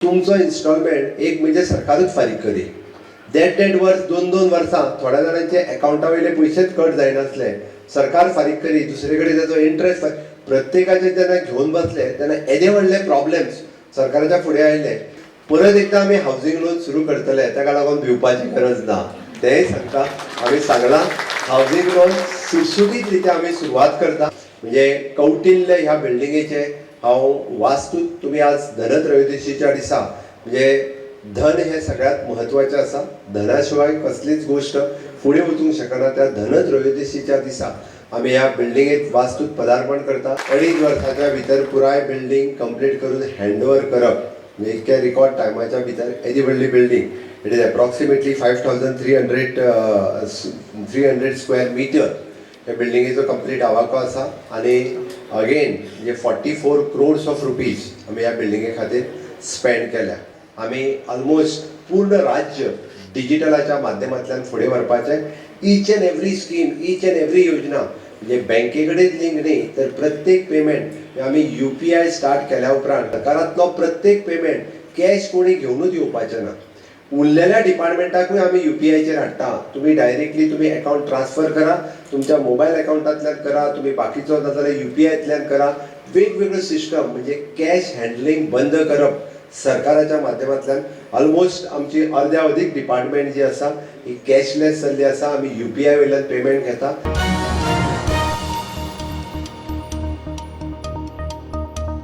तुमचो इन्स्टॉलमेंट एक म्हणजे सरकारूच फारीक करी. देड वर्स 2 वर्सां थोड्या जाणांचे अकाउंटा वयले पयशेच कट जायनासले. सरकार फारीक करी, दुसरे कडेन ताचो इंट्रस्ट प्रत्येकाचे जेन्ना घेवन बसले तेन्ना येदे व्हडले प्रॉब्लेम्स सरकाराच्या फुडें आयले. परत एकदा आमी हावजींग लोन सुरू करतले, ताका लागून भिवपाची गरज ना. तेंय सांगता, आमी सांगलां हावजींग लोन सुटसुटीत रित्या आमी सुरवात करता. म्हणजे कौटिल्य ह्या बिल्डिंगेचे हांव वास्तू तुम्ही आज धनत्रयोदशीच्या दिसा म्हणजे धन हे सगळ्यात महत्वाचे आसा. धना कसलीच गोष्ट फुडें वचूंक शकना. त्या धनत्रयोदशीच्या दिसा आमी ह्या बिल्डिंगेत वास्तूत पदार्पण करता. 2.5 वर्साच्या भितर पुराय बिल्डिंग कंप्लीट करून हँडओव्हर करप म्हणजे इतक्या रिकॉर्ड टायमाच्या भितर येदी व्हडली building. It is approximately 5300 square metre ह्या बिल्डिंगेचो कंप्लीट आवाको आसा. आणि अगेन म्हणजे 44 crores ऑफ रुपीज आमी ह्या बिल्डिंगे खातीर स्पेंड केल्या. आमी ऑलमोस्ट पूर्ण राज्य डिजिटलाच्या माध्यमांतल्यान फुडें व्हरपाचें. Each and every scheme, each and every योजना म्हणजे बँके कडेन लिंक न्ही तर प्रत्येक पेमेंट आमी UPI स्टार्ट केल्या उपरांत सरकारांतलो प्रत्येक पेमेंट कॅश कोणी घेवनूच येवपाचें ना. उरलेल्या डिपार्टमेंटाकूय आमी UPIचेर हाडटा. तुम्ही डायरेक्टली तुम्ही अकाउंट ट्रान्सफर करा, तुमच्या मोबायल अकाउंटांतल्यान करा, तुम्ही बाकीचो नाजाल्यार UPIतल्यान करा. वेगवेगळ्यो सिस्टम म्हणजे कॅश हँडलिंग बंद करप सरकाराच्या माध्यमांतल्यान. ऑलमोस्ट आमची अर्द्या अदीक डिपार्टमेंट जी आसा ही कॅशलेस जाल्ली आसा. आमी UPI वयल्यान पेमेंट घेता.